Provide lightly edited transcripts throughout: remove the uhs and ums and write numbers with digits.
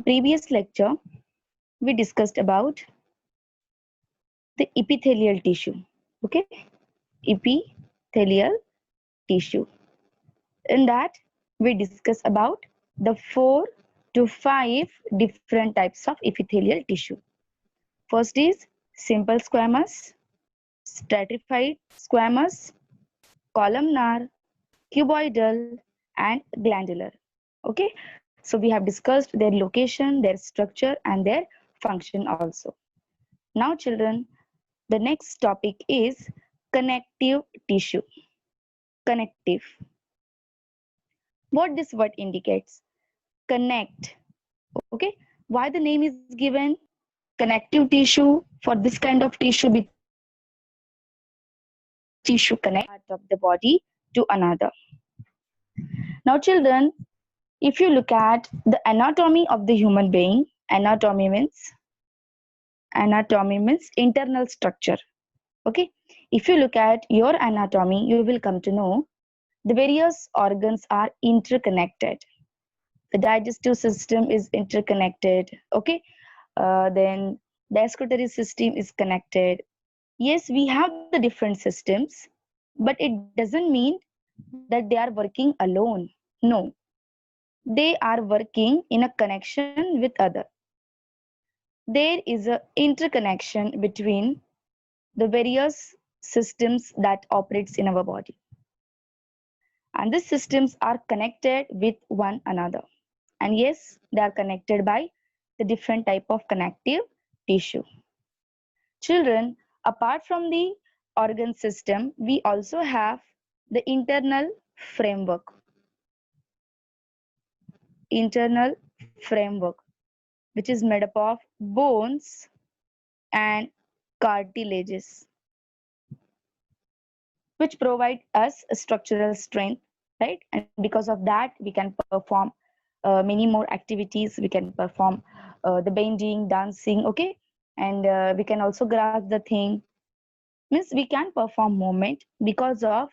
previous lecture, we discussed about the epithelial tissue. Okay, epithelial tissue. In that, we discuss about the 4 to 5 different types of epithelial tissue. First is simple squamous, stratified squamous, columnar, cuboidal, and glandular. Okay, so we have discussed their location, their structure, and their function also. Now, children, the next topic is connective tissue. Connective. What this word indicates? Connect. Okay, why the name is given connective tissue for this kind of tissue? Because this tissue connects part of the body to another. Now, children, if you look at the anatomy of the human being, anatomy means internal structure. Okay, if you look at your anatomy, you will come to know the various organs are interconnected. The digestive system is interconnected. Okay, then the excretory system is connected. Yes, we have the different systems, but it doesn't mean that they are working alone. No, they are working in a connection with other. There is an interconnection between the various systems that operates in our body, and these systems are connected with one another. And yes, they are connected by the different type of connective tissue. Children, apart from the organ system, we also have the internal framework. Internal framework, which is made up of bones and cartilages, which provide us a structural strength, right? And because of that, we can perform many more activities. We can perform the bending, dancing, okay? And we can also grasp the thing. Means we can perform movement because of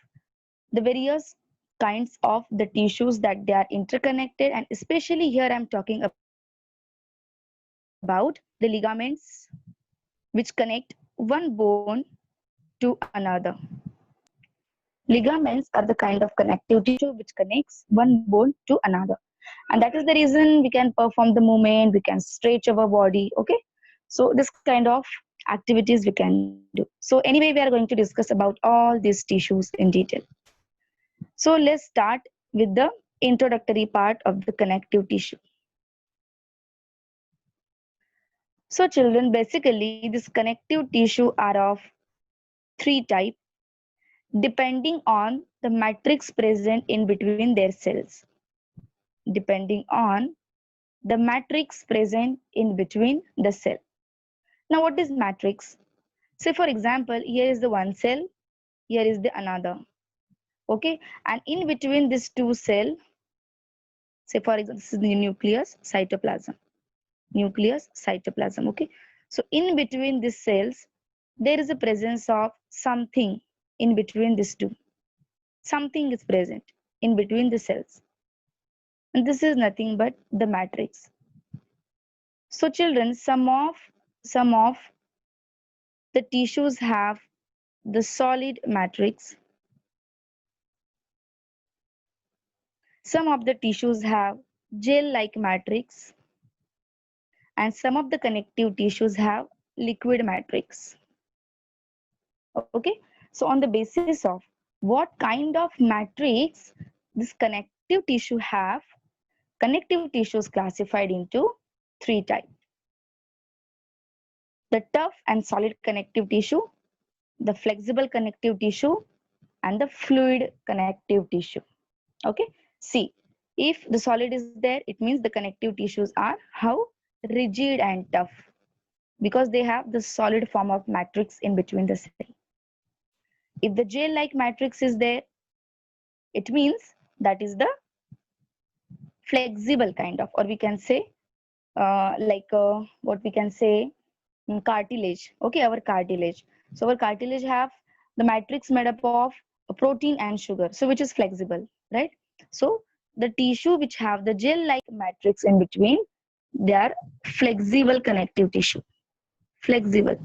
the various kinds of the tissues that they are interconnected. And especially here I'm talking about the ligaments which connect one bone to another. Ligaments are the kind of connective tissue which connects one bone to another. And that is the reason we can perform the movement, we can stretch our body, okay? So this kind of activities we can do. So anyway, we are going to discuss about all these tissues in detail. So let's start with the introductory part of the connective tissue. So children, basically this connective tissue are of 3 types depending on the matrix present in between their cells. Depending on the matrix present in between the cell. Now what is matrix? Say for example, here is the one cell, here is the another. Okay, and in between these 2 cells, say for example, this is the nucleus, cytoplasm. Nucleus, cytoplasm, okay. So in between these cells, there is a presence of something in between these 2. Something is present in between the cells. And this is nothing but the matrix. So children, some of the tissues have the solid matrix. Some of the tissues have gel-like matrix. And some of the connective tissues have liquid matrix. Okay, so on the basis of what kind of matrix this connective tissue have, connective tissues classified into 3 types. The tough and solid connective tissue, the flexible connective tissue, and the fluid connective tissue. Okay, see, if the solid is there, it means the connective tissues are how? Rigid and tough, because they have the solid form of matrix in between the cell. If the gel-like matrix is there, it means that is the flexible kind of, or we can say what we can say, cartilage. Okay, our cartilage. So our cartilage have the matrix made up of protein and sugar, so which is flexible, right? So the tissue which have the gel-like matrix in between, They are flexible connective tissue. Flexible.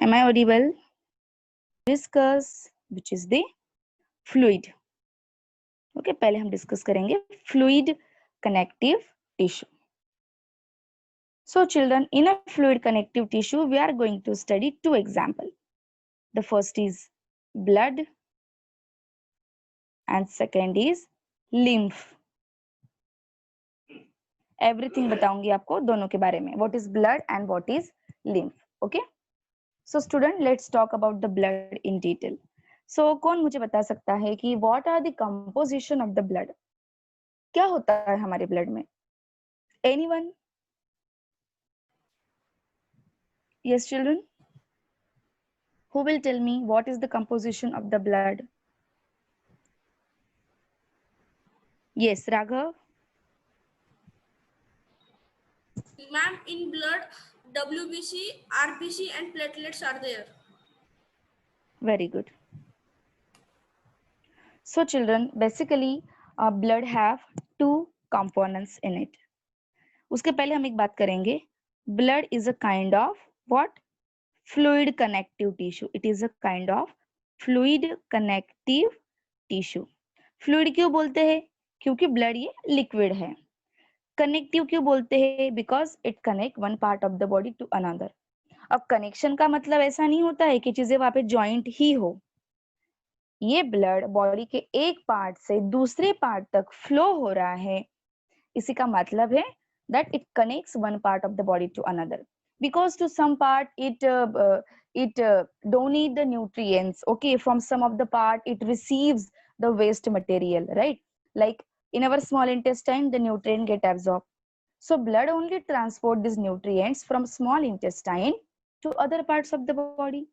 Am I audible? Discuss which is the fluid. Okay, पहले हम discuss करेंगे fluid connective tissue. So children, in a fluid connective tissue, we are going to study two examples. The first is blood and second is lymph. Everything बताऊंगी आपको दोनों के बारे में. What is blood and what is lymph? Okay. So student, let's talk about the blood in detail. So कौन मुझे बता सकता है कि what are the composition of the blood? क्या होता है हमारे ब्लड में? Anyone? Yes, children. Who will tell me what is the composition of the blood? Yes, Raghav. Ma'am, in blood, WBC, RBC and platelets are there. Very good. So children, basically blood have two components in it. उसके पहले हम एक बात करेंगे. Blood is a kind of what? Fluid connective tissue. It is a kind of fluid connective tissue. Fluid क्यों बोलते हैं? क्योंकि blood ये liquid है. Connective क्यों बोलते हैं? Because it connect one part of the body to another. अब कनेक्शन का मतलब ऐसा नहीं होता है कि चीजें वहां पे ज्वाइंट ही हो. ये ब्लड बॉडी के एक पार्ट से दूसरे पार्ट तक फ्लो हो रहा है. इसी का मतलब है that it connects one part of the body to another, because to some part it don't need the nutrients. Okay, from some of the part it receives the waste material, right? Like in our small intestine the nutrient get absorbed, so blood only transport these nutrients from small intestine to other parts of the body,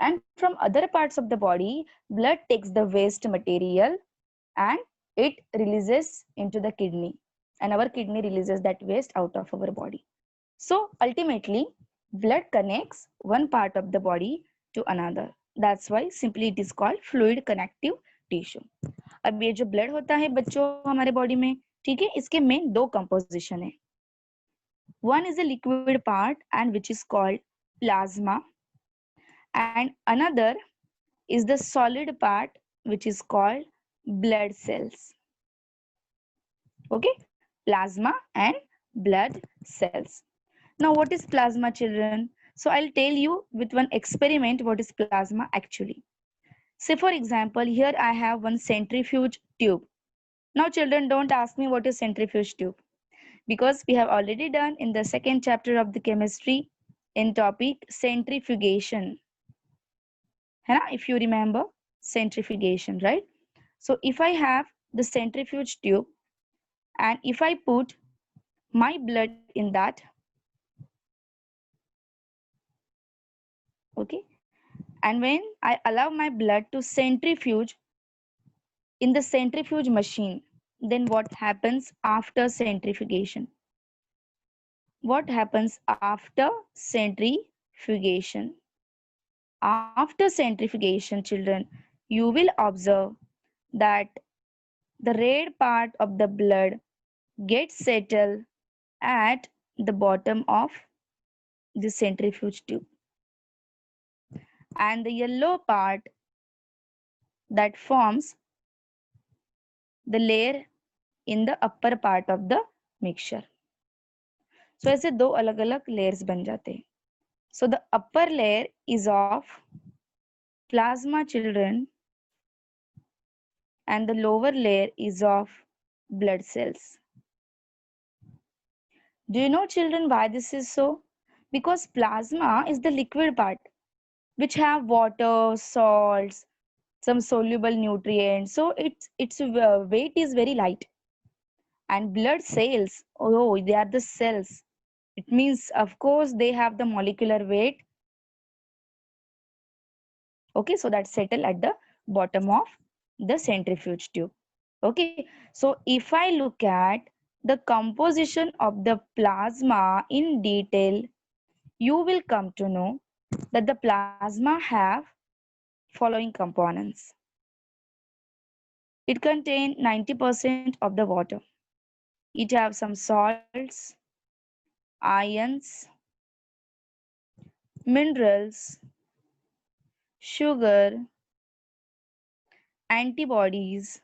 and from other parts of the body blood takes the waste material and it releases into the kidney, and our kidney releases that waste out of our body. So ultimately blood connects one part of the body to another. That's why simply it is called fluid connective tissue. अब ये जो blood होता है बच्चों हमारे body में, ठीक है, इसके मेन दो कंपोजिशन है. One is a liquid part and which is called plasma, and another is the solid part which is called blood cells. Okay, plasma and blood cells. Now what is plasma, children? So I'll tell you with one experiment what is plasma actually. Say for example, here I have one centrifuge tube. Now children, don't ask me what is centrifuge tube, because we have already done in the second chapter of the chemistry in topic centrifugation. If you remember centrifugation, right? So if I have the centrifuge tube and if I put my blood in that, okay, and when I allow my blood to centrifuge in the centrifuge machine, then what happens after centrifugation? What happens after centrifugation? After centrifugation, children, you will observe that the red part of the blood gets settled at the bottom of the centrifuge tube, and the yellow part that forms the layer in the upper part of the mixture. So ऐसे दो अलग अलग layers बन जाते हैं. So the upper layer is of plasma, children, and the lower layer is of blood cells. Do you know, children, why this is so? Because plasma is the liquid part which have water, salts, some soluble nutrients. So its weight is very light. And blood cells, oh, they are the cells. It means, of course, they have the molecular weight. Okay, so that settle at the bottom of the centrifuge tube. Okay, so if I look at the composition of the plasma in detail, you will come to know that the plasma have following components. It contains 90% of the water. It have some salts, ions, minerals, sugar, antibodies.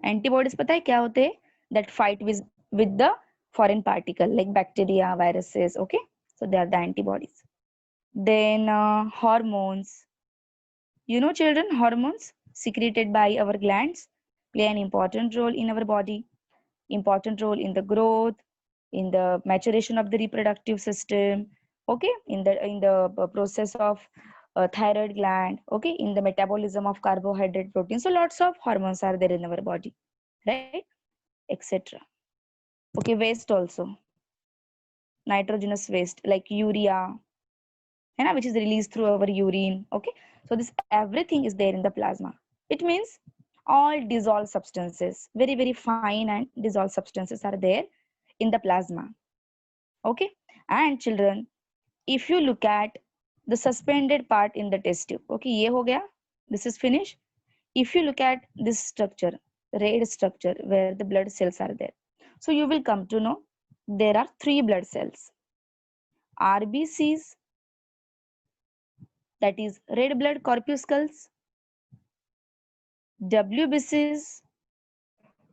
Antibodies पता है क्या होते हैं? That fight with the foreign particle like bacteria, viruses. Okay, so they are the antibodies. Then hormones. You know, children, hormones secreted by our glands play an important role in our body, important role in the growth, in the maturation of the reproductive system. Okay, in the process of thyroid gland. Okay, in the metabolism of carbohydrate, protein. So lots of hormones are there in our body, right? Etc. Okay, waste also, nitrogenous waste like urea, which is released through our urine. Okay, so this everything is there in the plasma. It means all dissolved substances, very very fine and dissolved substances are there in the plasma. Okay, and children, if you look at the suspended part in the test tube, okay, ye ho gaya, this is finished. If you look at this structure, red structure where the blood cells are there, so you will come to know there are three blood cells: RBCs, that is red blood corpuscles; WBCs,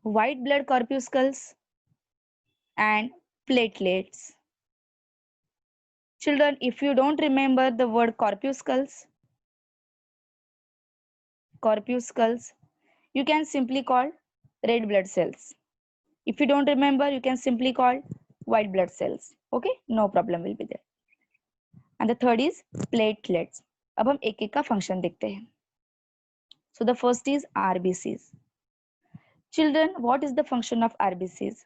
white blood corpuscles; and platelets. Children, if you don't remember the word corpuscles, you can simply call red blood cells. If you don't remember, you can simply call white blood cells. Okay, no problem will be there. And the third is platelets. अब हम एक एक का function देखते हैं. So the first is RBCs. Children, what is the function of RBCs?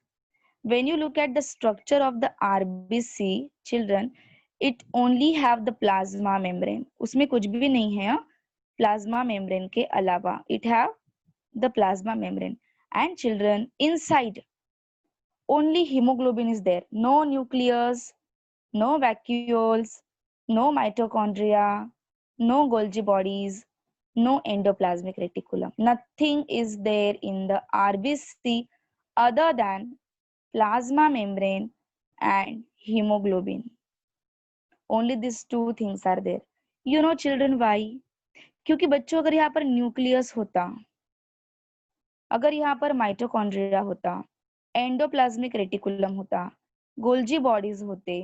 When you look at the structure of the RBC, children, it only have the plasma membrane. उसमें कुछ भी नहीं है plasma membrane के अलावा. It have the plasma membrane. And children, inside only hemoglobin is there. No nucleus, no vacuoles, no mitochondria, no Golgi bodies, no endoplasmic reticulum. Nothing is there in the RBC other than plasma membrane and hemoglobin. Only these two things are there. You know, children, why? क्योंकि बच्चों अगर यहाँ पर nucleus होता, अगर यहाँ पर mitochondria होता, एंडोप्लाज्मिक रेटिकुलम होता, गोल्जी बॉडीज होते,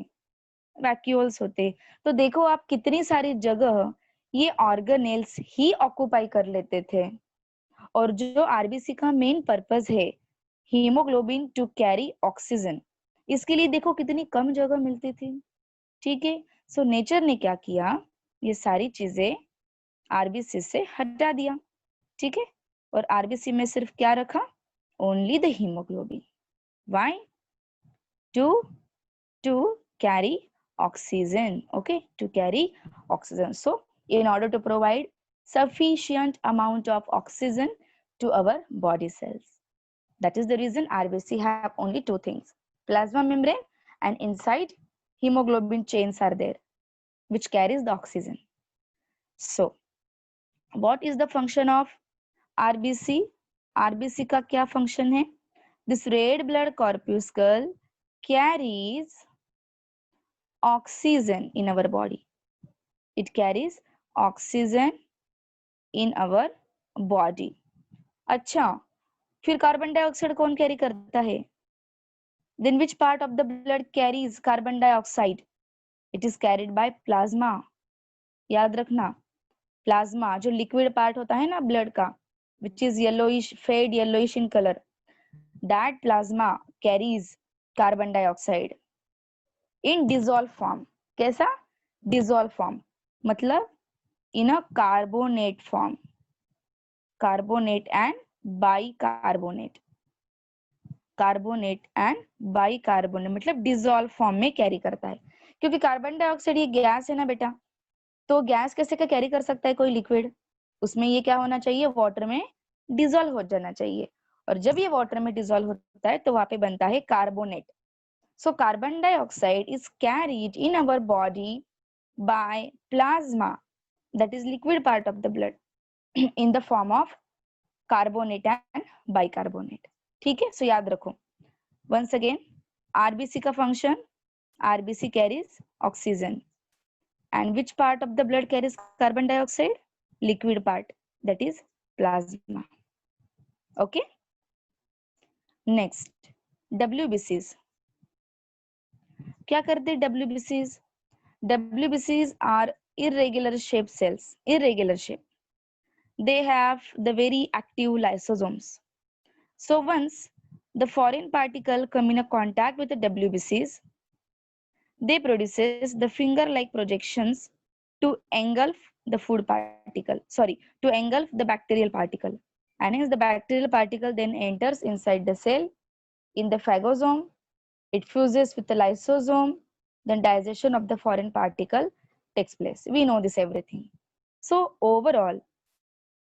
वैक्यूल्स होते, तो देखो आप कितनी सारी जगह ये ऑर्गेनेल्स ही ऑक्युपाई कर लेते थे. और जो आरबीसी का मेन पर्पस है हीमोग्लोबिन टू कैरी ऑक्सीजन, इसके लिए देखो कितनी कम जगह मिलती थी. ठीक है, सो नेचर ने क्या किया, ये सारी चीजें आरबीसी से हटा दिया. ठीक है, और आरबीसी में सिर्फ क्या रखा, only the haemoglobin. Why? To carry oxygen. Okay, to carry oxygen. So in order to provide sufficient amount of oxygen to our body cells, that is the reason RBC have only two things: plasma membrane, and inside hemoglobin chains are there which carries the oxygen. So what is the function of RBC? RBC का क्या function है? This red blood corpuscle carries oxygen in our body. It carries oxygen in our body. अच्छा, फिर carbon dioxide कौन carry करता है? Then which part of the blood carries carbon dioxide? It is carried by plasma. याद रखना, plasma जो liquid part होता है ना ब्लड का, which is yellowish, fade yellowish in color, that plasma carries carbon dioxide. In dissolve form. कैसा? Dissolve form मतलब in a carbonate form. Carbonate and bicarbonate. Carbonate and bicarbonate मतलब dissolve form में carry करता है. क्योंकि carbon dioxide ये gas है ना बेटा, तो गैस कैसे का कैरी कर सकता है कोई लिक्विड? उसमें ये क्या होना चाहिए? वाटर में डिजोल्व हो जाना चाहिए. और जब ये वाटर में डिजोल्व होता है तो वहां पे बनता है carbonate. So carbon dioxide is carried in our body by plasma, that is liquid part of the blood, in the form of carbonate and bicarbonate. ठीक है, सो याद रखो. once again, RBC का function, RBC carries oxygen, and which part of the blood carries carbon dioxide? Liquid part, that is plasma. Okay, next, WBCs. क्या करते हैं WBCs? WBCs are irregular shaped cells. Irregular shape. They have the very active lysosomes. So once the foreign particle come in a contact with the WBCs, they produces the finger-like projections to engulf the food particle. Sorry, to engulf the bacterial particle. And hence the bacterial particle then enters inside the cell in the phagosome. It fuses with the lysosome. Then digestion of the foreign particle takes place. We know this everything. So overall,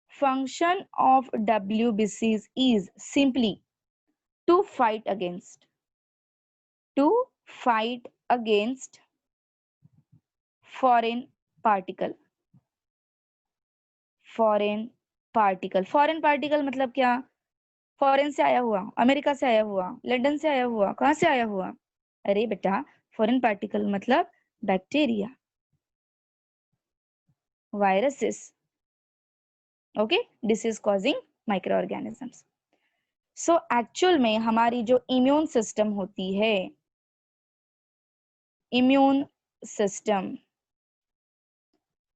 function of WBCs is simply to fight against foreign particle. foreign foreign particle मतलब क्या? Foreign से आया हुआ, America से आया हुआ, London से आया हुआ, कहां से आया हुआ? अरे बेटा, फॉरेन पार्टिकल मतलब bacteria, viruses. Okay, disease causing micro organisms. So actual में हमारी जो इम्यून सिस्टम होती है, immune system.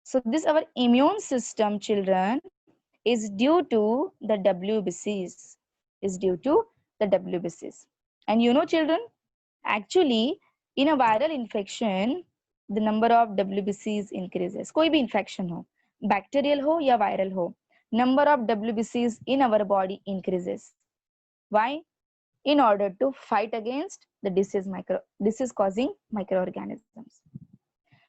So this our immune system, children, is due to the WBCs. Is due to the WBCs. And you know, children, actually in a viral infection, the number of WBCs increases. कोई भी infection हो, bacterial हो या viral हो, number of WBCs in our body increases. Why? In order to fight against the disease causing microorganisms.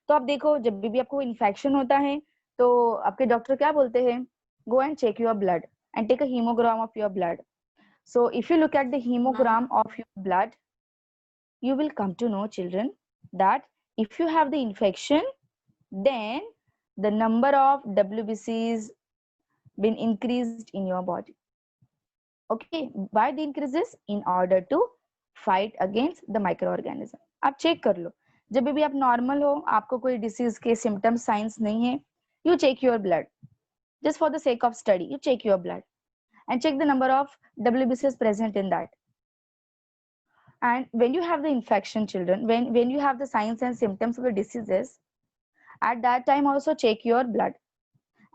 तो आप देखो, जब भी आपको इन्फेक्शन होता है तो आपके डॉक्टर क्या बोलते हैं? Go and check your blood and take a haemogram of your blood. So if you look at the haemogram of your blood, you will come to know, children, that if you have the infection, then the number of WBCs been increased in your body. Okay, why the increases? In order to fight against the microorganism. आप check कर लो, जब भी आप normal हो, आपको कोई disease के symptom science नहीं है, you check your blood. Just for the sake of study, you check your blood and check the number of WBCs present in that. And when you have the infection, children, when you have the signs and symptoms of the diseases, at that time also check your blood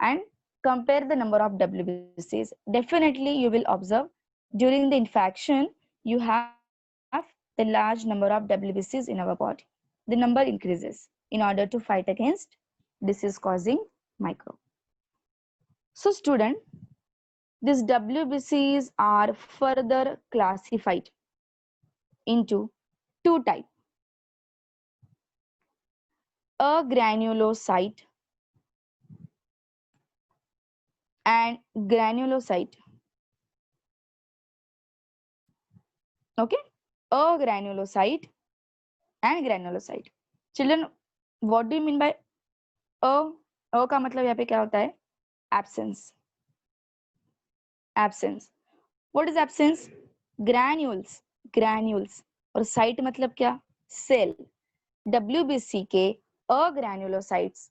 and compare the number of WBCs. Definitely you will observe during the infection you have the large number of WBCs in our body. The number increases in order to fight against disease causing microbe. So student, these WBCs are further classified into two types: a granulocyte and granulocyte. Okay, a granulocyte and granulocyte. Children, what do you mean by a? A का मतलब यहाँ पे क्या होता है? Absence. Absence. What is absence? Granules. Granules. और site मतलब क्या? Cell. WBC के अग्रैन्युलोसाइट्स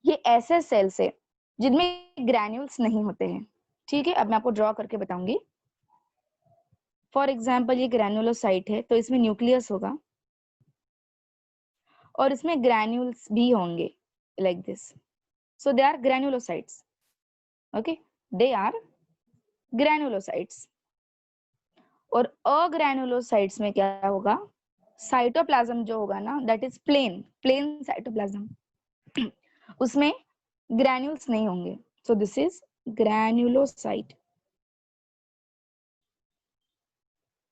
ये ऐसे सेल्स है जिनमें ग्रैन्यूल्स नहीं होते हैं. ठीक है, अब मैं आपको ड्रॉ करके बताऊंगी. फॉर एग्जाम्पल ये ग्रैन्युलोसाइट है तो इसमें न्यूक्लियस होगा और इसमें ग्रैन्यूल्स भी होंगे like this. So they are granulocytes. Okay, they are granulocytes. और अग्रैन्युलोसाइट्स में क्या होगा? साइटोप्लाज्म जो होगा ना, दैट इज प्लेन साइटोप्लाज्म, उसमें ग्रैन्यूल्स नहीं होंगे. So this is granulocyte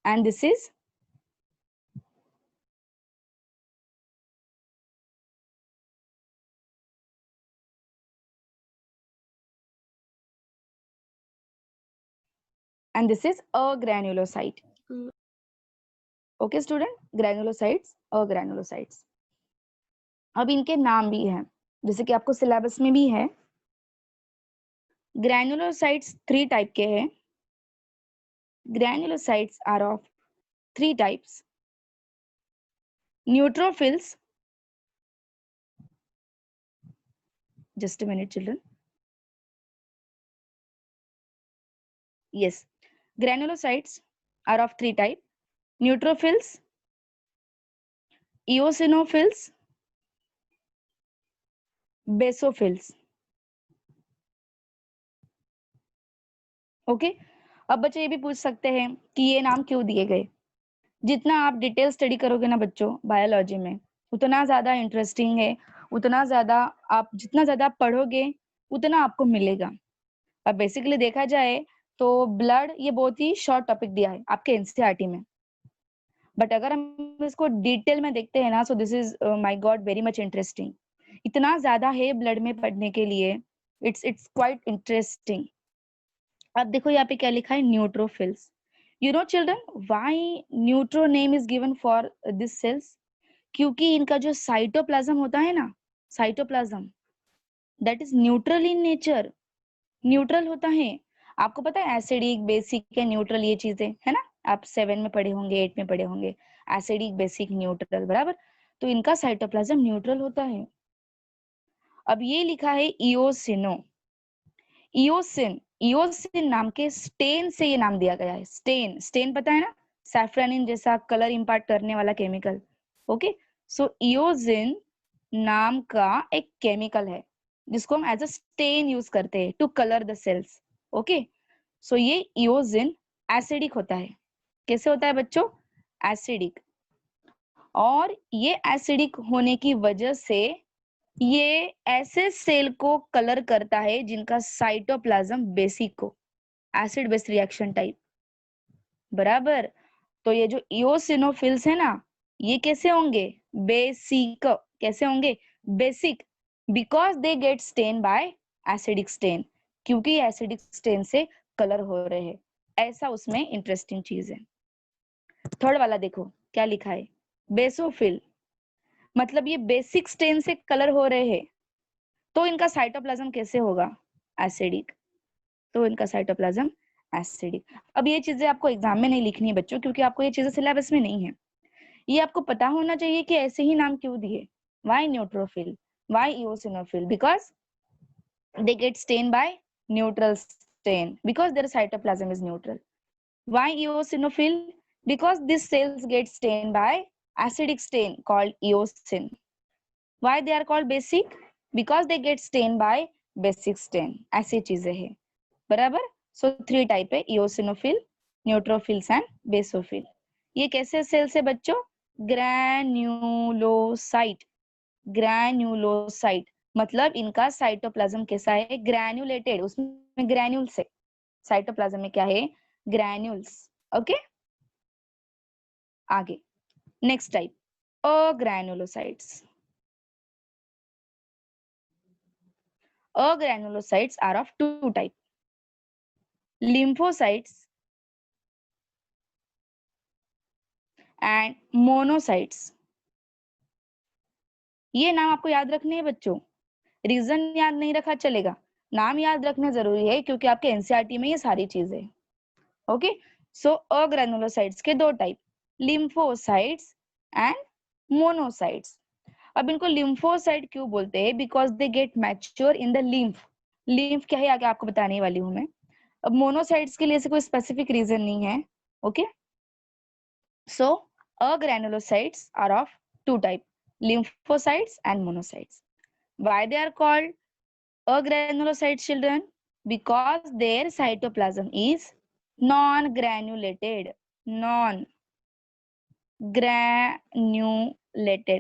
and this is a granulocyte. Okay student, granulocytes, granulocytes. अब इनके नाम भी हैं, जैसे कि आपको सिलेबस में भी है. ग्रैनुलोसाइट्स 3 टाइप के हैं. Granulocytes are of 3 types. Neutrophils, just a minute children. Yes, granulocytes are of 3 types. Neutrophils, eosinophils, basophils. Okay अब बच्चे ये भी पूछ सकते हैं कि ये नाम क्यों दिए गए. जितना आप डिटेल स्टडी करोगे ना बच्चों बायोलॉजी में, उतना ज्यादा इंटरेस्टिंग है, उतना ज्यादा आप जितना ज्यादा पढ़ोगे उतना आपको मिलेगा. अब बेसिकली देखा जाए तो ब्लड ये बहुत ही शॉर्ट टॉपिक दिया है आपके एनसीईआरटी में, बट अगर हम इसको डिटेल में देखते हैं ना, सो this is my God very much interesting. इतना ज्यादा है ब्लड में पढ़ने के लिए, इट्स क्वाइट इंटरेस्टिंग. अब देखो यहाँ पे क्या लिखा है, neutrophils. You know children why neutro name is given for this cells? क्योंकि इनका जो साइटोप्लाज्म होता है ना, cytoplasm that is neutral in nature, neutral होता है. आपको पता है एसिडिक, बेसिक है, न्यूट्रल, ये चीजें है ना, आप 7 में पढ़े होंगे, 8 में पढ़े होंगे, एसिडिक, बेसिक, न्यूट्रल, बराबर. तो इनका साइटोप्लाज्म न्यूट्रल होता है. अब ये लिखा है इओसिनो. इओसिन नाम के स्टेन से ये नाम दिया गया है. स्टेन पता है ना, सैफ्रानिन जैसा कलर इंपार्ट करने वाला केमिकल. ओके, सो इओजिन नाम का एक केमिकल है जिसको हम एज अ स्टेन यूज करते हैं to colour the cells. Okay, so ये इओजिन एसिडिक होता है. कैसे होता है बच्चों? एसिडिक. और ये एसिडिक होने की वजह से ये ऐसे सेल को कलर करता है जिनका साइटोप्लाज्म बेसिक हो, एसिड बेस रिएक्शन टाइप, बराबर. तो ये जो इओसिनोफिल्स है ना, ये कैसे होंगे? बेसिक. कैसे होंगे? Basic. Because they get stain by acidic stain, क्योंकि एसिडिक स्टेन से कलर हो रहे हैं. ऐसा उसमें इंटरेस्टिंग चीज है. थर्ड वाला देखो क्या लिखा है, बेसोफिल. मतलब ये बेसिक स्टेन से कलर हो रहे हैं, तो इनका साइटोप्लाज्म कैसे होगा? एसिडिक. तो इनका साइटोप्लाज्म एसिडिक. अब ये चीजें आपको एग्जाम में नहीं लिखनी है बच्चों, क्योंकि आपको ये चीजें सिलेबस में नहीं है. ये आपको पता होना चाहिए कि ऐसे ही नाम क्यों दिए. Why neutrophil, why eosinophil? Because they get stained by neutral stain because their cytoplasm is neutral. Why eosinophil? Because these cells get stained by acidic stain called eosin. Why they are called basic? Because they get stained by basic stain. ऐसी चीजें हैं, बराबर. So 3 type है, eosinophil, neutrophils and basophil. ये कैसे sales है बच्चों? ग्रैन्युलोसाइट. ग्रैन्युलोसाइट मतलब इनका साइटोप्लाज्म कैसा है? ग्रैन्युलेटेड. उसमें ग्रैन्यूल्स है. साइटोप्लाज्म में क्या है? ग्रैन्यूल्स. ओके, आगे next type, agranulocytes. Agranulocytes are of 2 types. Lymphocytes and monocytes. ये नाम आपको याद रखने हैं बच्चों. रीजन याद नहीं रखा चलेगा, नाम याद रखना जरूरी है क्योंकि आपके एनसीईआरटी में ये सारी चीजें. ओके, सो अग्रैनुलोसाइट्स के 2 टाइप, लिम्फोसाइट्स एंड मोनोसाइट्स. अब इनको लिम्फोसाइट क्यों बोलते हैं? Because they gate mature in the lymph. Lymph क्या है आगे आपको बताने वाली हूं मैं. अब मोनोसाइट्स के लिए से कोई स्पेसिफिक रीजन नहीं है. Okay, so agranulocytes are of 2 type, lymphocytes and monocytes. Why they are called agranulocytes children? Because their cytoplasm is non-granulated. Non. Granulated,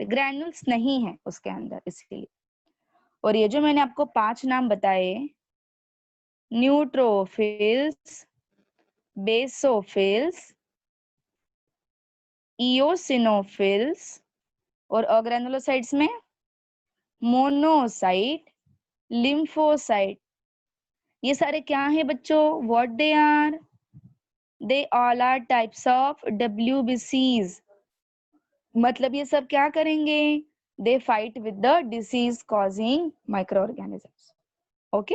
granules नहीं है उसके अंदर इसलिए। और ये जो मैंने आपको 5 नाम बताए, न्यूट्रोफिल्स, बेसोफिल्स, इओसिनोफिल्स, और अग्रेनुलोसाइट्स में मोनोसाइट, लिम्फोसाइट, ये सारे क्या है बच्चों? What they are? They all are types of WBCs। मतलब ये सब क्या करेंगे? They fight with the disease causing micro organisms. Okay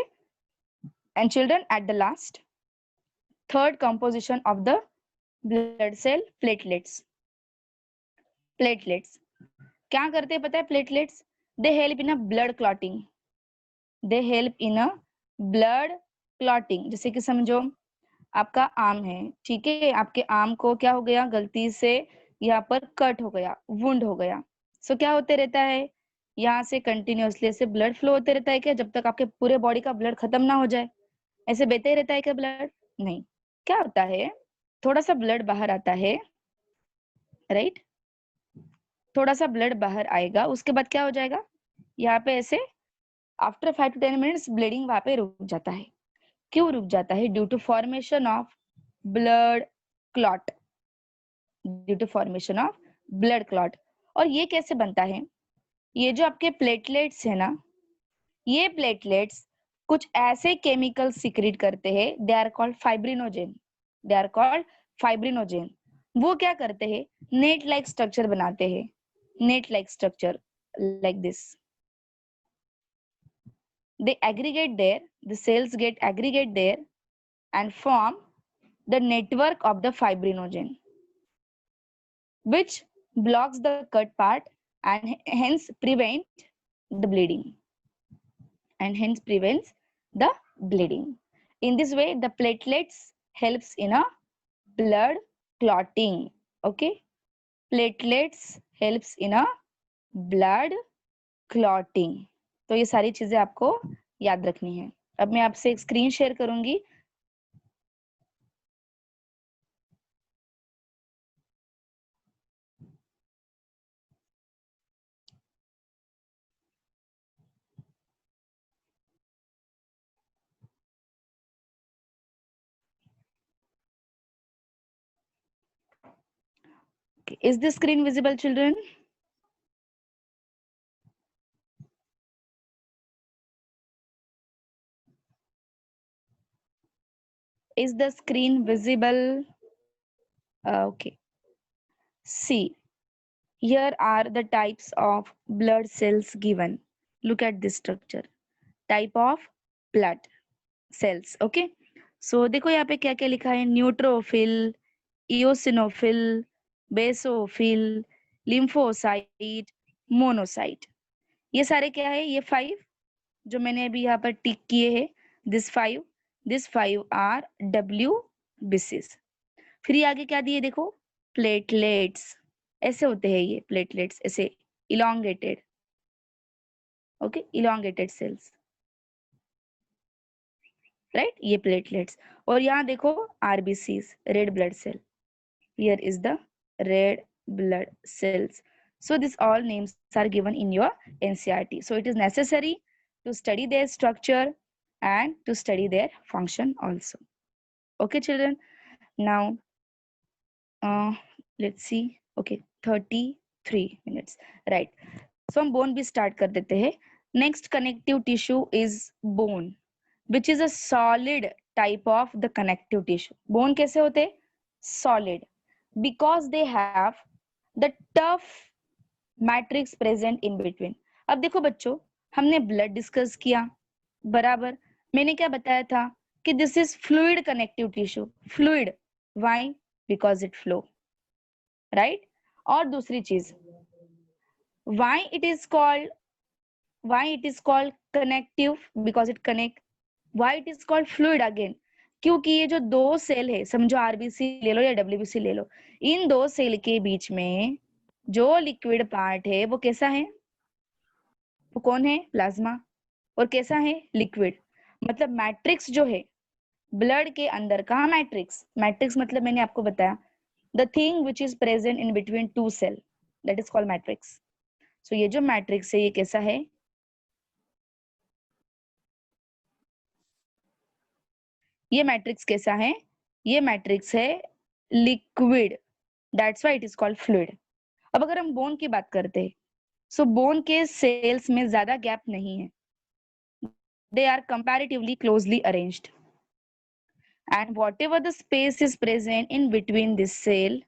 and children, at the last, third composition of the blood cell, platelets. Platelets क्या करते हैं पता है? Platelets they help in a blood clotting, they help in a blood clotting. जैसे कि समझो आपका arm है, ठीक है, आपके आर्म को क्या हो गया? गलती से यहाँ पर कट हो गया, वुंड हो गया। सो क्या होते रहता है? यहाँ से कंटिन्यूअसली ऐसे ब्लड फ्लो होते रहता है क्या? जब तक आपके पूरे बॉडी का ब्लड खत्म ना हो जाए। ऐसे बहते ही रहता है क्या ब्लड? नहीं। क्या होता है? थोड़ा सा ब्लड बाहर आता है, राइट? थोड़ा सा ब्लड बाहर आएगा, उसके बाद क्या हो जाएगा? यहाँ पे ऐसे आफ्टर 5 to 10 मिनट्स ब्लीडिंग वहां पे रुक जाता है। क्यों रुक जाता है? Due to formation of blood clot, due to formation of blood clot. और ये कैसे बनता है? ये जो आपके प्लेटलेट्स है ना, ये प्लेटलेट्स कुछ ऐसे केमिकल सिक्रेट करते हैं, they are called fibrinogen, they are called fibrinogen. वो क्या करते हैं? नेट लाइक स्ट्रक्चर बनाते हैं, net like structure like this. They aggregate there, the cells get aggregate there and form the network of the fibrinogen, which blocks the cut part and hence prevent the bleeding, and hence prevents the bleeding. In this way, the platelets helps in a blood clotting. Okay, platelets helps in a blood clotting. तो ये सारी चीजें आपको याद रखनी है। अब मैं आपसे एक स्क्रीन शेयर करूंगी। Okay. Is the screen visible, children? Is the screen visible? Okay. See, here are the types of blood cells given. Look at this structure. Type of blood cells. Okay. So देखो यहाँ पे क्या क्या लिखा है? Neutrophil, eosinophil, basophil, lymphocyte, monocyte. ये सारे क्या है? ये 5 जो मैंने अभी यहाँ पर टिक किए हैं, दिस 5 आर WBCs। फिर ये आगे क्या दिए देखो? प्लेटलेट्स। ऐसे होते हैं ये प्लेटलेट्स, ऐसे elongated. Okay, elongated cells, right? ये प्लेटलेट्स। और यहाँ देखो RBCs, red blood cell. Here is the red blood cells. So this all names are given in your NCERT. So it is necessary to study their structure and to study their function also. Okay, children. Now, let's see. Okay, 33 minutes. Right. So हम bone भी start कर देते हैं. Next connective tissue is bone, which is a solid type of the connective tissue. Bone कैसे होते हैं? Solid, because they have the tough matrix present in between. अब देखो बच्चों, हमने ब्लड डिस्कस किया, बराबर। मैंने क्या बताया था कि this is fluid connective tissue. Fluid, why? Because it flow, right? और दूसरी चीज, why it is called connective? Because it connect. Why it is called fluid? Again क्योंकि ये जो दो सेल है, समझो RBC ले लो या WBC ले लो, इन दो सेल के बीच में जो लिक्विड पार्ट है वो कैसा है? वो कौन है? प्लाज्मा। और कैसा है? लिक्विड। मतलब मैट्रिक्स जो है ब्लड के अंदर का मैट्रिक्स, मैट्रिक्स मतलब मैंने आपको बताया the thing which is present in between two cell, that is called matrix. So ये जो matrix है ये कैसा है? ये matrix कैसा है? ये matrix है liquid, that's why it is called fluid. अब अगर हम bone की बात करते हैं, so bone के cells में ज्यादा gap नहीं है, they are comparatively closely arranged, and whatever the space is present in between this cell,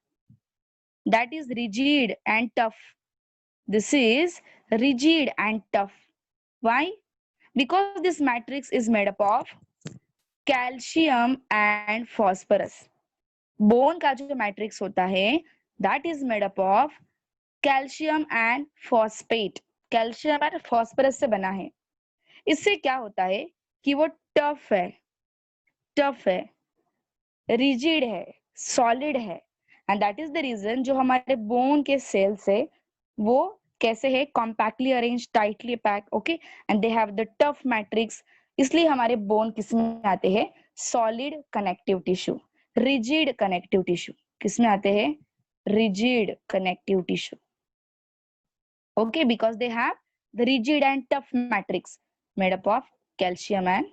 that is rigid and tough. This is rigid and tough. Why? Because this matrix is made up of calcium and phosphorus. Bone का जो matrix होता है, that is made up of calcium and phosphate. Calcium and phosphorus से बना है. इससे क्या होता है कि वो tough है, rigid है, solid है, and that is the reason जो हमारे bone के cells है वो कैसे है, compactly arranged, tightly packed, okay, and they have the tough matrix. इसलिए हमारे bone किसमें आते हैं? Solid connective tissue, rigid connective tissue. किसमें आते हैं? Rigid connective tissue. Okay, because they have the rigid and tough matrix made up of calcium and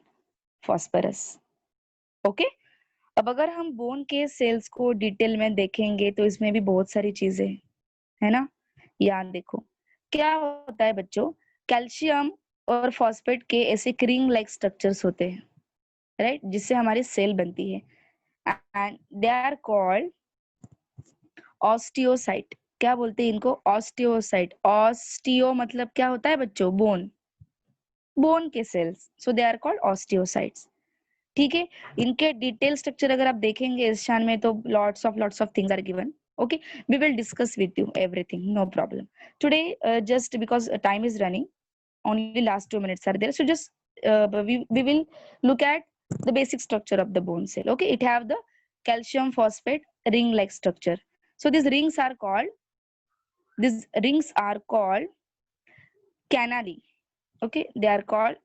phosphorus. Okay. अब अगर हम बोन के सेल्स को डिटेल में देखेंगे तो इसमें भी बहुत सारी चीजें है ना. यहाँ देखो क्या होता है बच्चों, कैल्शियम और फॉस्फेट के ऐसे रिंग लाइक स्ट्रक्चर्स होते हैं, राइट, जिससे हमारी सेल बनती है, and they are called osteocyte. क्या बोलते हैं इनको? ऑस्टियोसाइट. ऑस्टियो मतलब क्या होता है बच्चों? बोन, बोन के cells, so they are called osteocytes. ठीक है, इनके डिटेल स्ट्रक्चर अगर आप देखेंगे इस शान में तो lots of things are given. Okay, we will discuss with you everything, no problem. Today, just because time is running, only last 2 minutes are there. So just we will look at the basic structure of the bone cell. Okay, it have the calcium phosphate ring-like structure. So these rings are called canali. Okay, they are called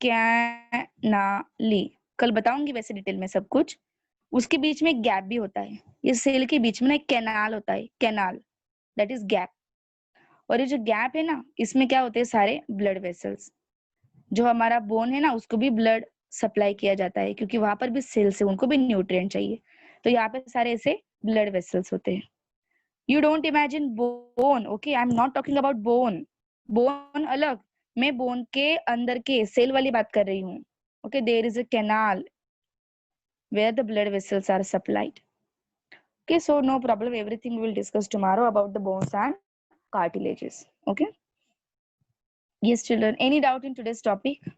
canali. कल बताऊंगी वैसे detail में सब कुछ. उसके बीच में gap भी होता है, ये सेल के बीच में ना एक कैनाल होता है, कैनाल, दैट इज गैप. और ये जो गैप है ना, इसमें क्या होते हैं? सारे ब्लड वेसल्स. जो हमारा बोन है ना, उसको भी ब्लड सप्लाई किया जाता है, क्योंकि वहां पर भी सेल्स है, उनको भी न्यूट्रिएंट चाहिए. तो यहाँ पे सारे ऐसे ब्लड वेसल्स होते हैं. You don't imagine bone. Okay, I am not talking about bone. Bone अलग, मैं बोन के अंदर के सेल वाली बात कर रही हूँ. Okay, there is a canal where the blood vessels are supplied. Okay, so no problem, everything we will discuss tomorrow about the bones and cartilages. Okay, yes children, any doubt in today's topic?